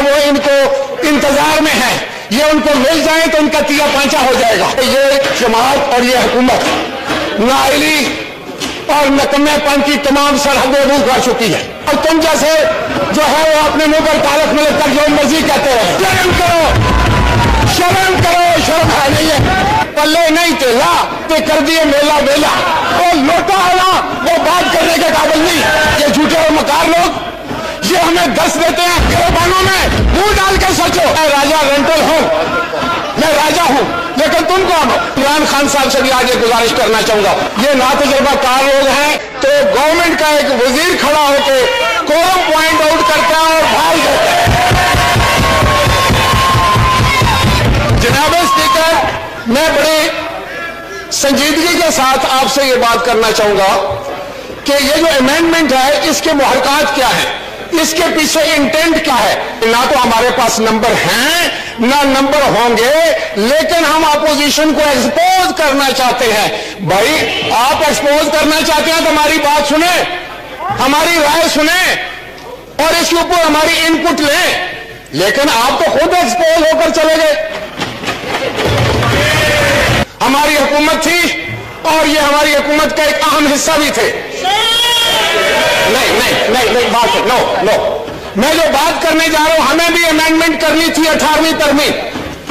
वो इनको इंतजार में है, ये उनको मिल जाए तो उनका तिया पांचा हो जाएगा। ये जमात और ये हुकूमत नाइली और नकमेपन की तमाम सरहदें रूख कर चुकी है, और तुम जैसे जो है वो अपने मुंह पर तारक मिलक कर जो मर्जी कहते रहे। शर्म करो, शर्म करो, शर्म है नहीं है। पल्ले नहीं तेला ते कर दिए मेला वेला, वो लोटा होला वो बात करने के काबिल नहीं। ये झूठे और मकार लोग ये हमें दस देते हैं, गिरबानों में मुंह डाल के सोचो। मैं राजा रेंटल हूं, मैं राजा हूं, लेकिन तुम कौन हो? इमरान खान साहब से भी आज एक गुजारिश करना चाहूंगा, ये ना तजुर्बाकार लोग हैं, तो गवर्नमेंट का एक वजीर खड़ा होकर कोरम पॉइंट आउट करता है और भाग जाता है। जनाब स्पीकर, मैं बड़ी संजीदगी के साथ आपसे ये बात करना चाहूंगा कि ये जो अमेंडमेंट है इसके मुहरकात क्या है, इसके पीछे इंटेंट क्या है। ना तो हमारे पास नंबर हैं ना नंबर होंगे, लेकिन हम अपोजिशन को एक्सपोज करना चाहते हैं। भाई आप एक्सपोज करना चाहते हैं तो हमारी बात सुने, हमारी राय सुने और इसके ऊपर हमारी इनपुट लें, लेकिन आप तो खुद एक्सपोज होकर चले गए। हमारी हुकूमत थी और ये हमारी हुकूमत का एक अहम हिस्सा भी थे। नहीं बात है, नो मैं जो बात करने जा रहा हूं, हमें भी अमेंडमेंट करनी थी 18वीं तरमीम।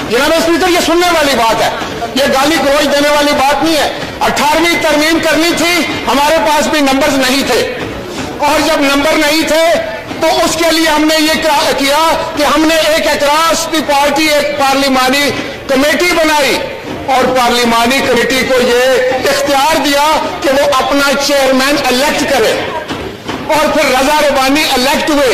जनाब स्पीकर, ये सुनने वाली बात है, ये गाली गलौज देने वाली बात नहीं है। 18वीं तरमीम करनी थी, हमारे पास भी नंबर्स नहीं थे, और जब नंबर नहीं थे तो उसके लिए हमने ये किया कि हमने एक अक्रॉस दी पार्टी एक पार्लिमानी कमेटी बनाई, और पार्लिमानी कमेटी को ये इख्तियार दिया कि वो अपना चेयरमैन इलेक्ट करे, और फिर रजा रबानी इलेक्ट हुए।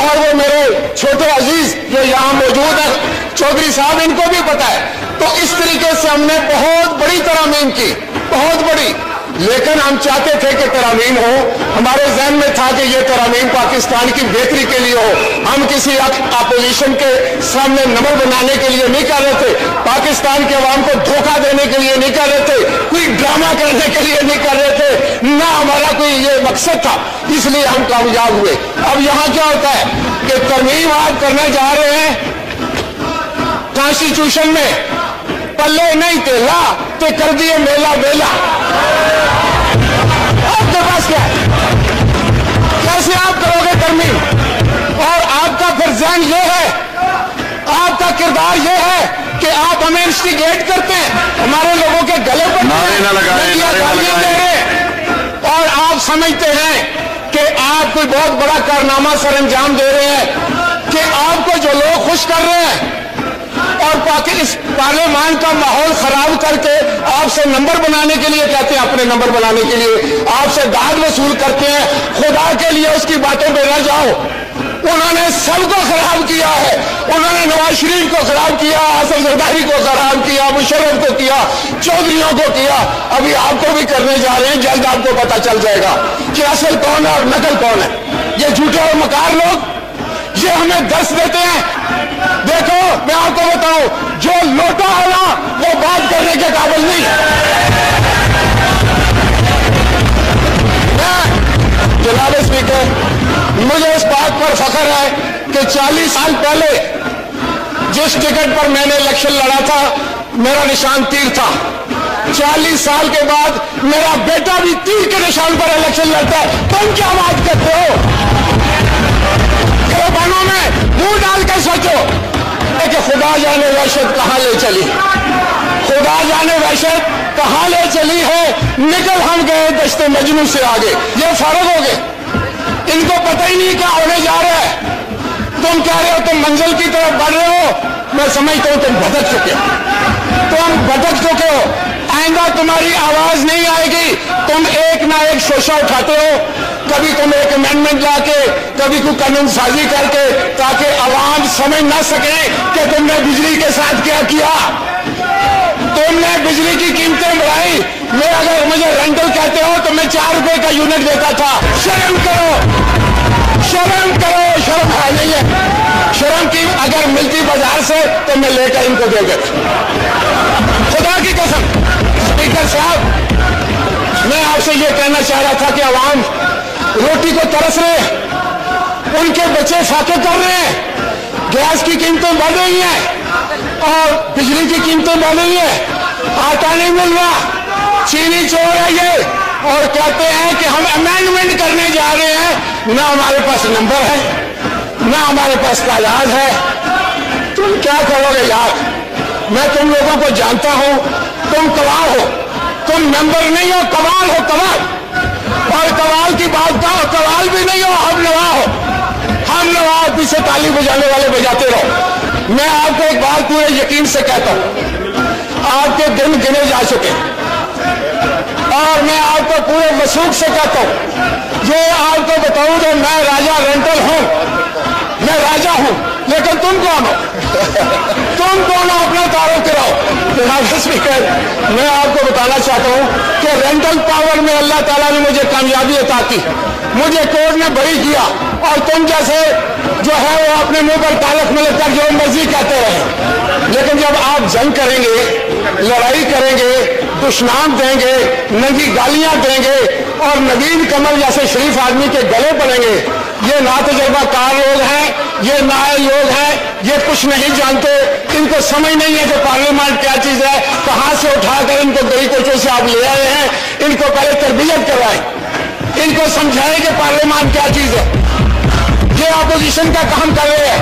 और वो मेरे छोटे अजीज जो यहां मौजूद है चौधरी साहब, इनको भी पता है। तो इस तरीके से हमने बहुत बड़ी तरमीम की, बहुत बड़ी, लेकिन हम चाहते थे कि तरमीम हो, हमारे जहन में था कि ये तरमीम पाकिस्तान की बेहतरी के लिए हो। हम किसी अपोजिशन के सामने नंबर बनाने के लिए नहीं कर रहे थे, पाकिस्तान के अवाम को धोखा देने के लिए नहीं कर रहे थे, कोई ड्रामा करने के लिए नहीं कर रहे थे, ना हमारा कोई ये मकसद था, इसलिए हम कामयाब हुए। अब यहां क्या होता है कि तरमीम आप करने जा रहे हैं कॉन्स्टिट्यूशन में, पल्ले नहीं तेला ते कर दिए मेला वेला। आपके पास क्या है, कैसे आप करोगे तरमीम? और आपका फिर ज़हन ये है, आपका किरदार ये है कि आप हमें इंस्टिगेट करते हैं, हमारे लोगों के गले पर गालियां दे रहे हैं, और आप समझते हैं कि आप कोई बहुत बड़ा कारनामा सर अंजाम दे रहे हैं, कि आपको जो लोग खुश कर रहे हैं और इस पार्लियामान का माहौल खराब करके आपसे नंबर बनाने के लिए कहते हैं, अपने नंबर बनाने के लिए आपसे दाद वसूल करते हैं। खुदा के लिए उसकी बातों पे न जाओ, उन्होंने सबको खराब किया है, उन्होंने नवाज शरीफ को खराब किया, हसन जरदारी को खराब किया, मुशर्रफ को किया, चौधरियों को किया, अभी आपको भी करने जा रहे हैं। जल्द आपको पता चल जाएगा कि असल कौन है और नकल कौन है। ये झूठे और मकार लोग ये हमें दर्श देते हैं। देखो मैं आपको बताऊं, जो लोटा होला वो बात करने के काबिल नहीं है। जनाब स्पीकर, मुझे इस बात पर फख्र है कि 40 साल पहले जिस टिकट पर मैंने इलेक्शन लड़ा था मेरा निशान तीर था। 40 साल के बाद मेरा बेटा भी तीर के निशान पर इलेक्शन लड़ता है। तुम क्या बात करते हो? गिरबानों में मुंह डाल के सोचो कि खुदा जाने वहशत कहां ले चली, खुदा जाने वहशत कहां ले चली है। निकल हम गए दश्ते मजनू से आगे, ये फर्क हो गए, इनको पता ही नहीं क्या होने जा रहा है। तुम कह रहे हो तुम मंजिल की तरफ बढ़ रहे हो, मैं समझता हूं तुम भटक चुके हो, तुम भटक चुके हो। आइंदा तुम्हारी आवाज नहीं आएगी, तुम एक ना एक शोशा उठाते हो, कभी तुम एक अमेंडमेंट लाके, कभी कोई कानून साजी करके, ताकि आवाम समझ ना सके कि तुमने बिजली के साथ क्या किया। तुमने बिजली की कीमतें बढ़ाई। मैं अगर मुझे रेंटल कहते हो तो मैं 4 रुपए का यूनिट देता था। शर्म करो, शर्म करो, शर्म है नहीं है। शर्म की अगर मिलती बाजार से तो मैं लेकर इनको दे देता। खुदा की कसम स्पीकर साहब, मैं आपसे ये कहना चाह रहा था कि आवाम रोटी को तरस रहे, उनके बच्चे फाके कर रहे हैं, गैस की कीमतें बढ़ रही हैं और बिजली की कीमतें बढ़ रही हैं, आटा नहीं मिल रहा, चीनी चोर है ये, और कहते हैं कि हम अमेंडमेंट करने जा रहे हैं। ना हमारे पास नंबर है, ना हमारे पास तादाद है। तुम क्या करोगे यार? मैं तुम लोगों को जानता हूं, तुम कवाल हो, तुम मेंबर नहीं हो, कवाल हो, कवाल। और कवाल की बात का कवाल भी नहीं हो, हम नवा हो, हम नवा पीछे ताली बजाने वाले बजाते रहो। मैं आपको एक बात पूरे यकीन से कहता हूं, आपके दिन गिने जा चुके, और मैं आपको पूरे वसूख से कहता हूं, ये आपको बताऊं तो मैं राजा रेंटल हूं, मैं राजा हूं, लेकिन तुम कौन हो? तुम कौन हो? अपना तारुफ कराओ। जनाब स्पीकर, मैं आपको बताना चाहता हूं कि रेंटल पावर में अल्लाह ताला ने मुझे कामयाबी अता की, मुझे कोर्ट ने बरी किया, और तुम जैसे जो है वो अपने मुंह पर तालक में लेकर जो मर्जी कहते रहे। लेकिन जब आप जंग करेंगे, लड़ाई करेंगे, दुश्मन देंगे, नंगी गालियां देंगे, और नवीन कमल जैसे शरीफ आदमी के गले पड़ेंगे, ये ना तजुर्बाकार लोग हैं, ये नाए लोग हैं, ये कुछ नहीं जानते, इनको समझ नहीं है कि पार्लियामेंट क्या चीज है, कहां से उठाकर इनको गली कोचों से आप ले आए हैं। इनको पहले तरबियत करवाएं, इनको समझाएं कि पार्लियामेंट क्या चीज है। ये अपोजिशन का काम कर रहे हैं,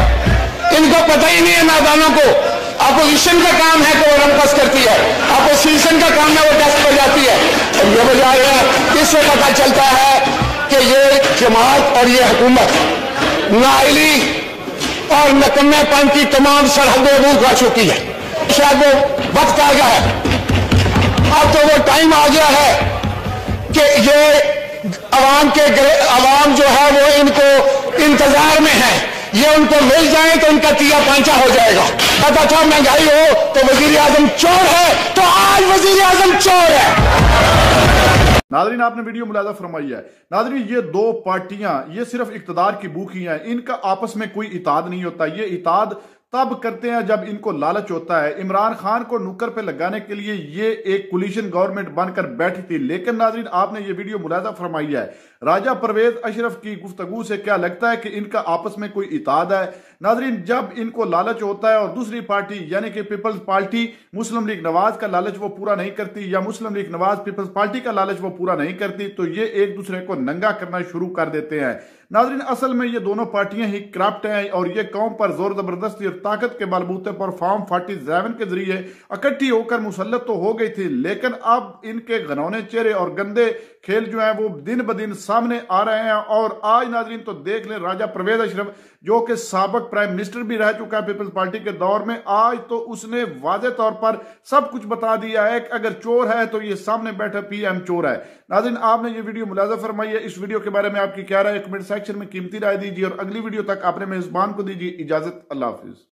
इनको पता ही नहीं है नादानों को। अपोजिशन का काम है कि वो रंपस करती है, अपोजिशन का काम है वो डेस्क पर जाती है, और ये बजा रहे हैं। इससे पता चलता है कि ये जमात और ये हुकूमत नाइली और नकम्मेपन की तमाम सरहदें अबूर कर चुकी है। शायद वो वक्त आ गया है, अब तो वो टाइम आ गया है कि ये अवाम जो है वो इनको इंतजार में है, ये उनको मिल जाए तो उनका तिया पांचा हो जाएगा। पता था महंगाई हो तो वजीर आजम चोर है, तो आज वजीर आजम चोर है। नादरीन, आपने वीडियो मुलाजा फरमाई है। नादरीन, ये दो पार्टियां ये सिर्फ इक्तदार की भूखी हैं, इनका आपस में कोई इताद नहीं होता। ये इताद तब करते हैं जब इनको लालच होता है। इमरान खान को नुक्कर पे लगाने के लिए ये एक कोलिशन गवर्नमेंट बनकर बैठी थी, लेकिन नादरीन आपने ये वीडियो मुलाजा फरमाई है। राजा परवेज अशरफ की गुफ्तगू से क्या लगता है कि इनका आपस में कोई इताद है। नादरीन, जब इनको लालच होता है और दूसरी पार्टी यानी कि पीपल्स पार्टी मुस्लिम लीग नवाज का लालच वो पूरा नहीं करती, या मुस्लिम लीग नवाज पीपल्स पार्टी का लालच वो पूरा नहीं करती, तो ये एक दूसरे को नंगा करना शुरू कर देते हैं। नादरीन, असल में ये दोनों पार्टियां ही करप्ट हैं, और ये कौम पर जोर जबरदस्ती और ताकत के बलबूते पर फॉर्म 47 के जरिए इकट्ठी होकर मुसल्लत तो हो गई थी, लेकिन अब इनके घनौने चेहरे और गंदे खेल जो है वो दिन ब दिन सामने आ रहे हैं। और आज नादरीन तो देख लें, राजा परवेज अशरफ जो कि साबिक प्राइम मिनिस्टर भी रह चुका है पीपल्स पार्टी के दौर में, आज तो उसने वाज़े तौर पर सब कुछ बता दिया है कि अगर चोर है तो ये सामने बैठा पीएम चोर है। नादरीन, आपने ये वीडियो मुलाजा फरमाई है। इस वीडियो के बारे में आपकी क्या राय है? कमेंट सेक्शन में कीमती राय दीजिए, और अगली वीडियो तक अपने मेजबान को दीजिए इजाजत। अल्लाह हाफिज।